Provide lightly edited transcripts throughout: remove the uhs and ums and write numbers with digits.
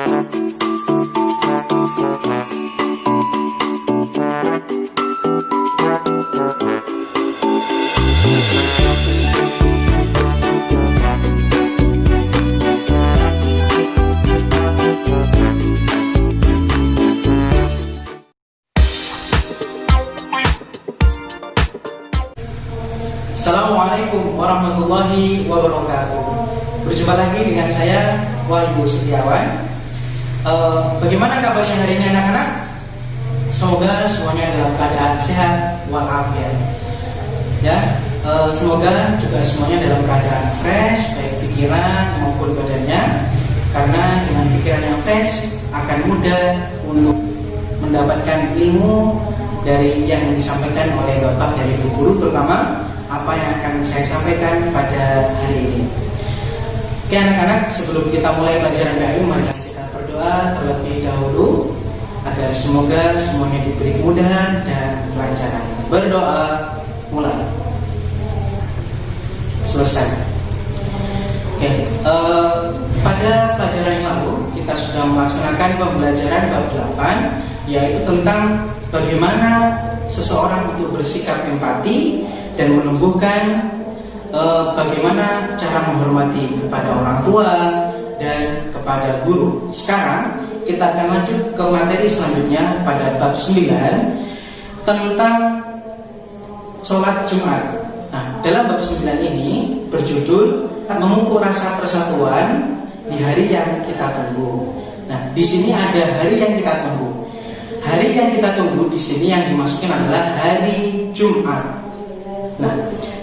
Assalamualaikum warahmatullahi wabarakatuh. Berjumpa lagi dengan saya Wahyu Setiawan. Bagaimana kabarnya hari ini anak-anak? Semoga semuanya dalam keadaan sehat walafiat. Ya, semoga juga semuanya dalam keadaan fresh, baik pikiran maupun badannya. Karena dengan pikiran yang fresh akan mudah untuk mendapatkan ilmu dari yang disampaikan oleh Bapak dari guru, terutama apa yang akan saya sampaikan pada hari ini. Oke anak-anak, sebelum kita mulai pelajaran PAU, mari kita berdoa terlebih dahulu agar semoga semuanya diberi kemudahan dan kelancaran. Berdoa, mulai. Selesai. Oke, pada pelajaran yang lalu kita sudah melaksanakan pembelajaran bab 8, yaitu tentang bagaimana seseorang untuk bersikap empati dan menumbuhkan bagaimana cara menghormati kepada orang tua dan kepada guru. Sekarang kita akan lanjut ke materi selanjutnya pada bab 9 tentang sholat Jumat. Nah, dalam bab 9 ini berjudul mengukur rasa persatuan di hari yang kita tunggu. Nah, di sini ada hari yang kita tunggu. Hari yang kita tunggu di sini yang dimaksudkan adalah hari Jumat. Nah,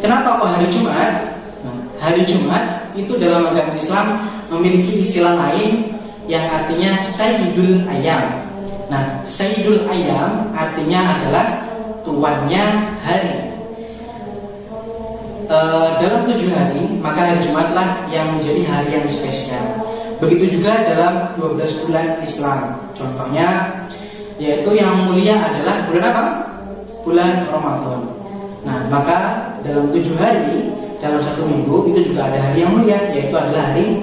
kenapa kok hari Jumat? Nah, hari Jumat itu dalam agama Islam memiliki istilah lain yang artinya Sayyidul Ayyam. Nah, Sayyidul Ayyam artinya adalah tuannya hari. Dalam 7 hari, maka hari Jumatlah yang menjadi hari yang spesial. Begitu juga dalam 12 bulan Islam. Contohnya, yaitu yang mulia adalah bulan apa? Bulan Ramadan. Nah, maka dalam 7 hari, dalam 1 minggu itu juga ada hari yang mulia, yaitu adalah hari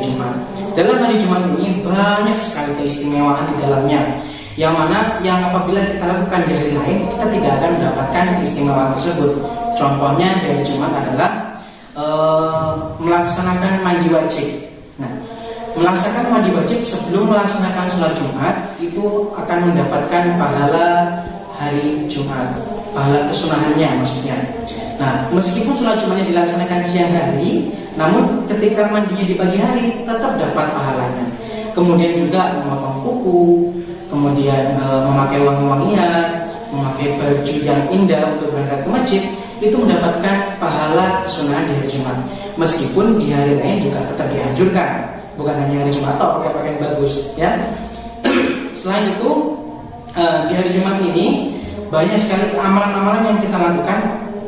Jumat. Dalam hari Jumat ini banyak sekali keistimewaan di dalamnya, yang mana yang apabila kita lakukan di hari lain, kita tidak akan mendapatkan keistimewaan tersebut. Contohnya di hari Jumat adalah melaksanakan mandi wajib. Nah, melaksanakan mandi wajib sebelum melaksanakan sholat Jumat itu akan mendapatkan pahala hari Jumat, pahala kesunahannya maksudnya. Nah, meskipun sholat Jumatnya dilaksanakan siang hari, namun ketika mandinya di pagi hari tetap dapat pahalanya. Kemudian juga memotong kuku, kemudian memakai wangi-wangian, memakai baju yang indah untuk berangkat ke masjid, itu mendapatkan pahala kesunahan di hari Jumat. Meskipun di hari lain juga tetap dianjurkan, bukan hanya hari Jumat atau pakai pakaian bagus, ya. Selain itu, di hari Jumat ini banyak sekali amalan-amalan yang kita lakukan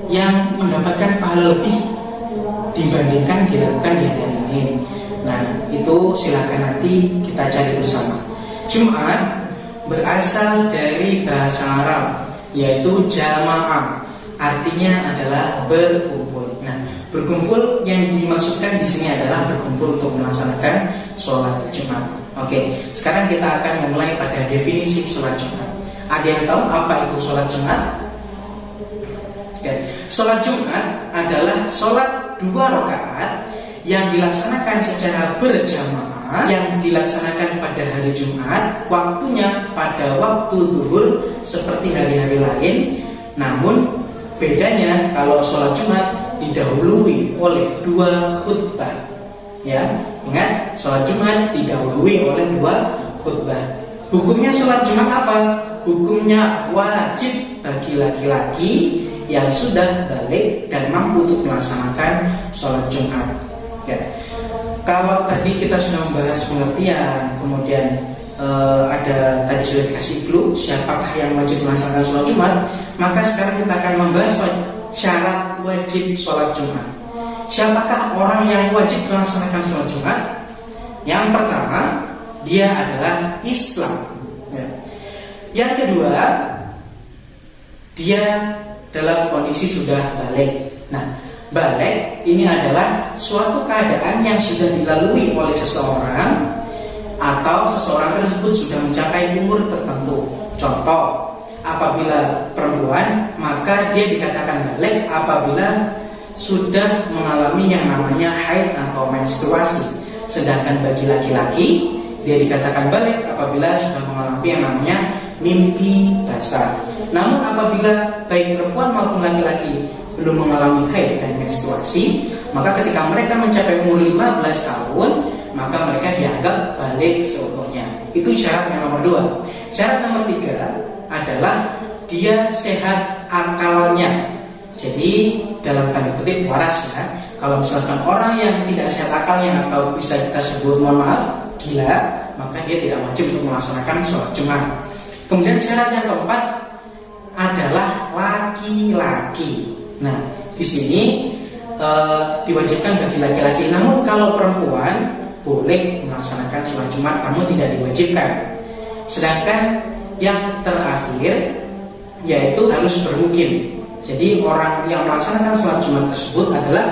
yang mendapatkan pahala lebih dibandingkan dilakukan di hari lain. Nah, itu silakan nanti kita cari bersama. Jumat berasal dari bahasa Arab, yaitu jamaah, artinya adalah berkumpul. Nah, berkumpul yang dimaksudkan di sini adalah berkumpul untuk melaksanakan sholat Jumat. Oke, sekarang kita akan memulai pada definisi sholat Jumat. Ada yang tahu apa itu sholat Jumat? Oke, sholat Jumat adalah sholat 2 rakaat yang dilaksanakan secara berjamaah, yang dilaksanakan pada hari Jumat, waktunya pada waktu zuhur seperti hari-hari lain. Namun bedanya kalau sholat Jumat didahului oleh 2 khutbah. Ya, ingat, sholat Jumat didahului oleh 2 khutbah. Hukumnya sholat Jumat apa? Hukumnya wajib bagi laki-laki yang sudah balik dan mampu untuk melaksanakan sholat Jumat. Ya. Kalau tadi kita sudah membahas pengertian, kemudian ada tadi sudah dikasih clue siapakah yang wajib melaksanakan sholat Jumat, maka sekarang kita akan membahas syarat wajib sholat Jumat. Siapakah orang yang wajib melaksanakan sholat Jumat? Yang pertama, dia adalah Islam. Ya. Yang kedua, dia dalam kondisi sudah balik. Nah, balik ini adalah suatu keadaan yang sudah dilalui oleh seseorang atau seseorang tersebut sudah mencapai umur tertentu. Contoh, apabila perempuan maka dia dikatakan balik apabila sudah mengalami yang namanya haid atau menstruasi. Sedangkan bagi laki-laki dia dikatakan balik apabila sudah mengalami yang namanya mimpi basah. Namun apabila baik perempuan maupun laki-laki belum mengalami haid dan menstruasi, maka ketika mereka mencapai umur 15 tahun, maka mereka dianggap balik seutuhnya. Itu syarat yang nomor 2. Syarat nomor 3 adalah dia sehat akalnya. Jadi dalam tanda kutip waras ya. Kalau misalkan orang yang tidak sehat akalnya atau bisa kita sebut mohon maaf gila, maka dia tidak wajib untuk melaksanakan sholat Jumat. Kemudian syarat yang keempat adalah laki-laki. Nah, di sini diwajibkan bagi laki-laki. Namun kalau perempuan boleh melaksanakan sholat Jumat, namun tidak diwajibkan. Sedangkan yang terakhir yaitu harus bermukim. Jadi orang yang melaksanakan sholat Jumat tersebut adalah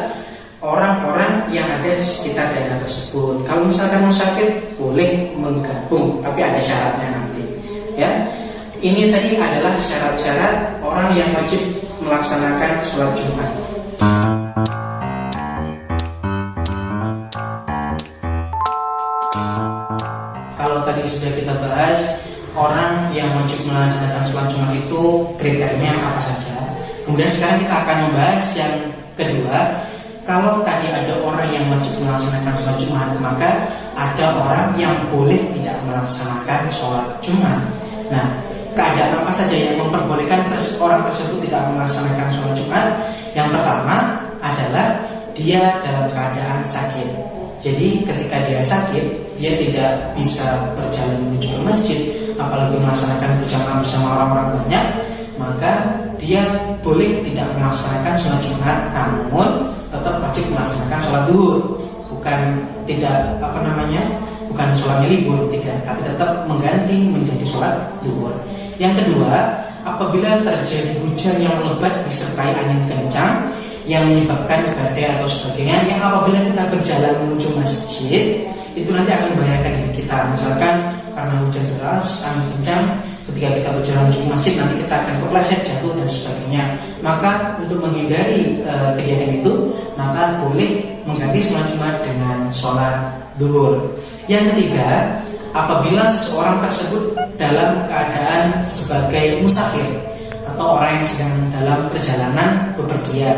orang-orang yang ada di sekitar daerah tersebut. Kalau misalkan musafir boleh menggabung, tapi ada syaratnya nanti. Ya, ini tadi adalah syarat-syarat orang yang wajib melaksanakan sholat Jumat. Kalau tadi sudah kita bahas orang yang wajib melaksanakan sholat Jumat itu kriterianya apa saja. Kemudian sekarang kita akan membahas yang kedua. Kalau tadi ada orang yang wajib melaksanakan sholat Jumat, maka ada orang yang boleh tidak melaksanakan sholat Jumat. Nah, keadaan apa saja yang memperbolehkan orang tersebut tidak melaksanakan sholat Jumat? Yang pertama adalah dia dalam keadaan sakit. Jadi ketika dia sakit, dia tidak bisa berjalan menuju ke masjid, apalagi melaksanakan berjamaah bersama orang-orang banyak, maka dia boleh tidak melaksanakan sholat Jumat, namun tetap wajib melaksanakan sholat duhur. Bukan tidak bukan sholatnya libur, tidak, tapi tetap mengganti menjadi sholat duhur. Yang kedua, apabila terjadi hujan yang lebat disertai angin kencang yang menyebabkan badai atau sebagainya, yang apabila kita berjalan menuju masjid itu nanti akan membahayakan diri kita. Misalkan karena hujan deras, angin kencang, ketika kita berjalan menuju masjid nanti kita akan kepleset, jatuh dan sebagainya. Maka untuk menghindari kejadian itu, maka boleh mengganti sholat Jumat dengan sholat duhur. Yang ketiga, apabila seseorang tersebut dalam keadaan sebagai musafir atau orang yang sedang dalam perjalanan bepergian,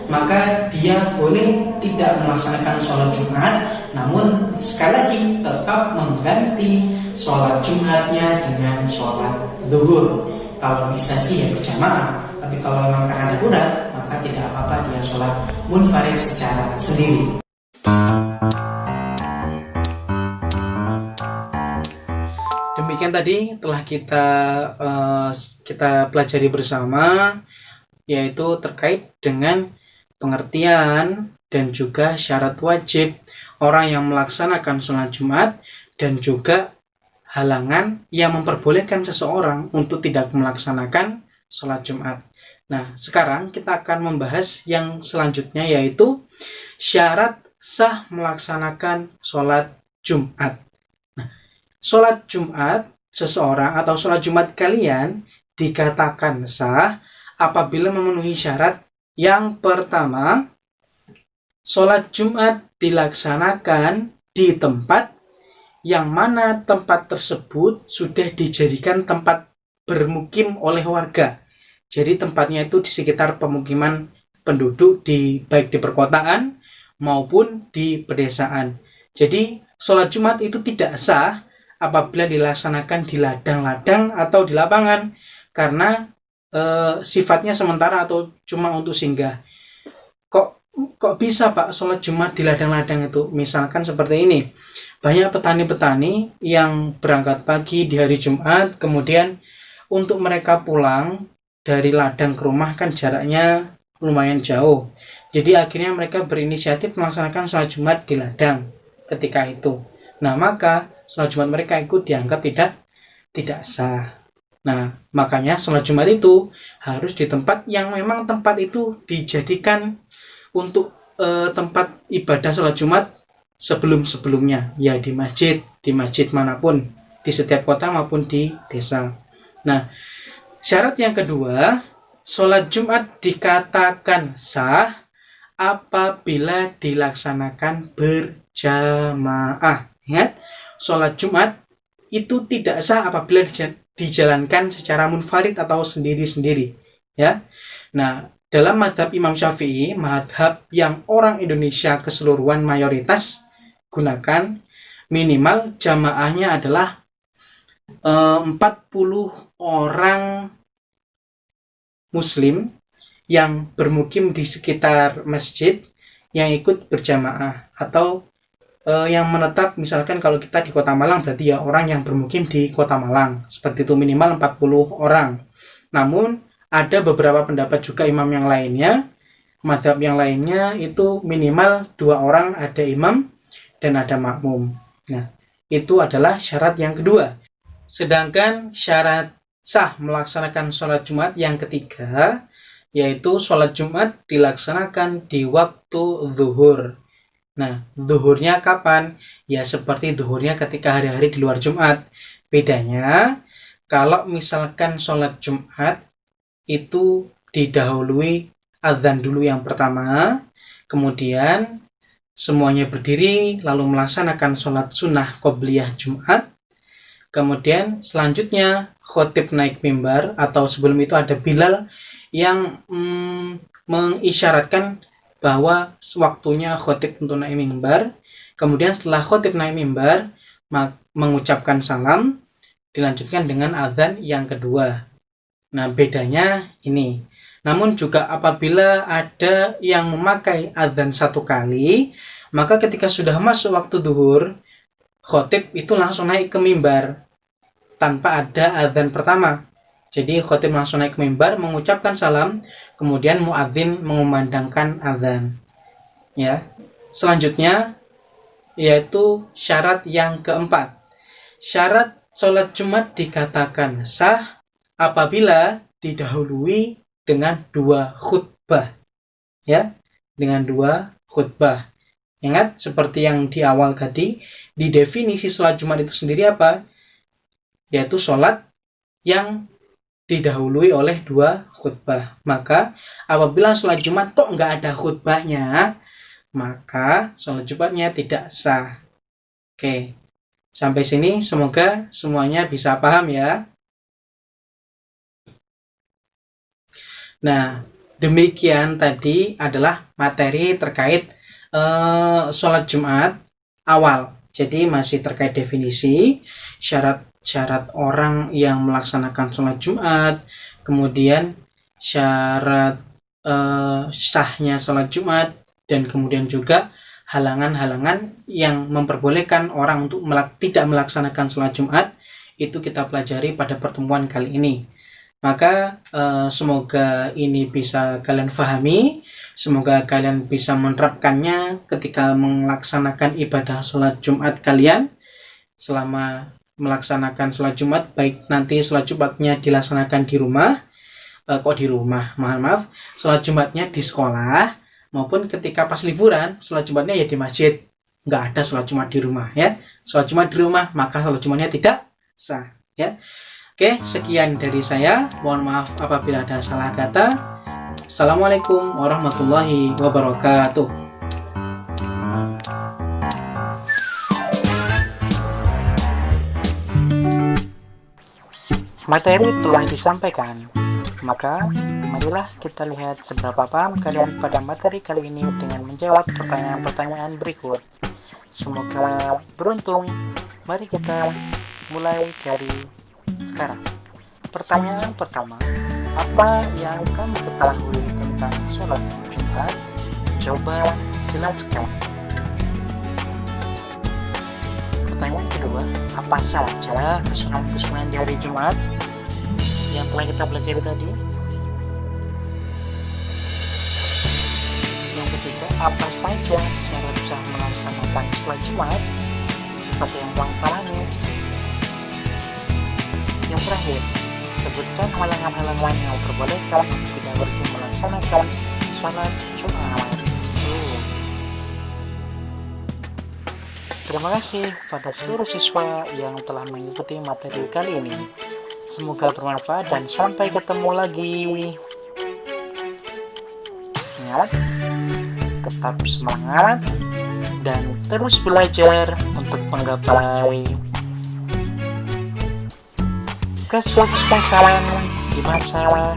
maka dia boleh tidak melaksanakan sholat Jumat, namun sekali lagi tetap mengganti sholat Jumatnya dengan sholat duhur. Kalau bisa sih ya berjamaah, tapi kalau memang karena darurat, maka tidak apa-apa dia sholat munfarid secara sendiri. Demikian tadi telah kita pelajari bersama, yaitu terkait dengan pengertian dan juga syarat wajib orang yang melaksanakan sholat Jumat dan juga halangan yang memperbolehkan seseorang untuk tidak melaksanakan sholat Jumat. Nah, sekarang kita akan membahas yang selanjutnya, yaitu syarat sah melaksanakan sholat Jumat. Nah, sholat Jumat seseorang atau sholat Jumat kalian dikatakan sah apabila memenuhi syarat. Yang pertama, sholat Jumat dilaksanakan di tempat yang mana tempat tersebut sudah dijadikan tempat bermukim oleh warga. Jadi tempatnya itu di sekitar pemukiman penduduk baik di perkotaan maupun di pedesaan. Jadi sholat Jumat itu tidak sah apabila dilaksanakan di ladang-ladang atau di lapangan, karena sifatnya sementara atau cuma untuk singgah. Kok bisa Pak sholat Jumat di ladang-ladang itu? Misalkan seperti ini, banyak petani-petani yang berangkat pagi di hari Jumat, kemudian untuk mereka pulang dari ladang ke rumah kan jaraknya lumayan jauh. Jadi akhirnya mereka berinisiatif melaksanakan sholat Jumat di ladang ketika itu. Nah, maka sholat Jumat mereka itu dianggap tidak sah. Nah, makanya sholat Jumat itu harus di tempat yang memang tempat itu dijadikan untuk tempat ibadah sholat Jumat sebelum-sebelumnya, ya di masjid manapun, di setiap kota maupun di desa. Nah, syarat yang kedua, sholat Jumat dikatakan sah apabila dilaksanakan berjamaah. Ingat, sholat Jumat itu tidak sah apabila dijalankan secara munfarid atau sendiri-sendiri. Ya, nah dalam mazhab Imam Syafi'i, mazhab yang orang Indonesia keseluruhan mayoritas gunakan, minimal jamaahnya adalah 40 orang muslim yang bermukim di sekitar masjid yang ikut berjamaah, atau yang menetap, misalkan kalau kita di Kota Malang berarti ya orang yang bermukim di Kota Malang, seperti itu, minimal 40 orang. Namun ada beberapa pendapat juga imam yang lainnya, mazhab yang lainnya itu minimal 2 orang, ada imam dan ada makmum. Nah, itu adalah syarat yang kedua. Sedangkan syarat sah melaksanakan sholat Jumat yang ketiga, yaitu sholat Jumat dilaksanakan di waktu zuhur. Nah, zuhurnya kapan? Ya seperti zuhurnya ketika hari-hari di luar Jumat. Bedanya, kalau misalkan sholat Jumat itu didahului azan dulu yang pertama, kemudian semuanya berdiri lalu melaksanakan sholat sunnah qobliyah Jumat. Kemudian selanjutnya khotib naik mimbar, atau sebelum itu ada Bilal yang mengisyaratkan bahwa waktunya khotib untuk naik mimbar. Kemudian setelah khotib naik mimbar mengucapkan salam, dilanjutkan dengan azan yang kedua. Nah, bedanya ini. Namun juga apabila ada yang memakai azan 1 kali, maka ketika sudah masuk waktu zuhur, khotib itu langsung naik ke mimbar tanpa ada azan pertama. Jadi khotib langsung naik ke mimbar, mengucapkan salam, kemudian muadzin mengumandangkan azan. Ya. Selanjutnya yaitu syarat yang keempat. Syarat sholat Jumat dikatakan sah apabila didahului dengan 2 khutbah. Ya, dengan 2 khutbah. Ingat, seperti yang di awal tadi, di definisi sholat Jumat itu sendiri apa? Yaitu sholat yang didahului oleh 2 khutbah. Maka apabila sholat Jumat kok nggak ada khutbahnya, maka sholat Jumatnya tidak sah. Oke, sampai sini semoga semuanya bisa paham ya. Nah, demikian tadi adalah materi terkait sholat Jumat awal. Jadi masih terkait definisi, syarat orang yang melaksanakan sholat Jumat, kemudian syarat sahnya sholat Jumat, dan kemudian juga halangan-halangan yang memperbolehkan orang untuk tidak melaksanakan sholat Jumat, itu kita pelajari pada pertemuan kali ini. Maka semoga ini bisa kalian pahami, semoga kalian bisa menerapkannya ketika melaksanakan ibadah sholat Jumat kalian. Selama melaksanakan sholat Jumat, baik nanti sholat Jumatnya dilaksanakan di rumah, sholat Jumatnya di sekolah, maupun ketika pas liburan, sholat Jumatnya ya di masjid. Nggak ada sholat Jumat di rumah ya. Sholat Jumat di rumah, maka sholat Jumatnya tidak sah ya. Oke, sekian dari saya. Mohon maaf apabila ada salah kata. Assalamualaikum warahmatullahi wabarakatuh. Materi telah disampaikan. Maka, marilah kita lihat seberapa paham kalian pada materi kali ini dengan menjawab pertanyaan-pertanyaan berikut. Semoga beruntung. Mari kita mulai dari sekarang. Pertanyaan pertama, apa yang kamu ketahui tentang sholat Jumat? Coba jelaskan. Pertanyaan kedua, apa saja kesunahan-kesunahan di hari Jumat yang telah kita pelajari tadi? Yang ketiga, apa saja syarat sah melaksanakan sholat Jumat seperti yang telah kita alami? Yang terakhir, sebutkan halangan-halangan yang memperbolehkan untuk tidak pergi melaksanakan sholat Jumat. Terima kasih pada seluruh siswa yang telah mengikuti materi kali ini. Semoga bermanfaat dan sampai ketemu lagi. Ingat, tetap semangat dan terus belajar untuk menggapai kesuksesan di masa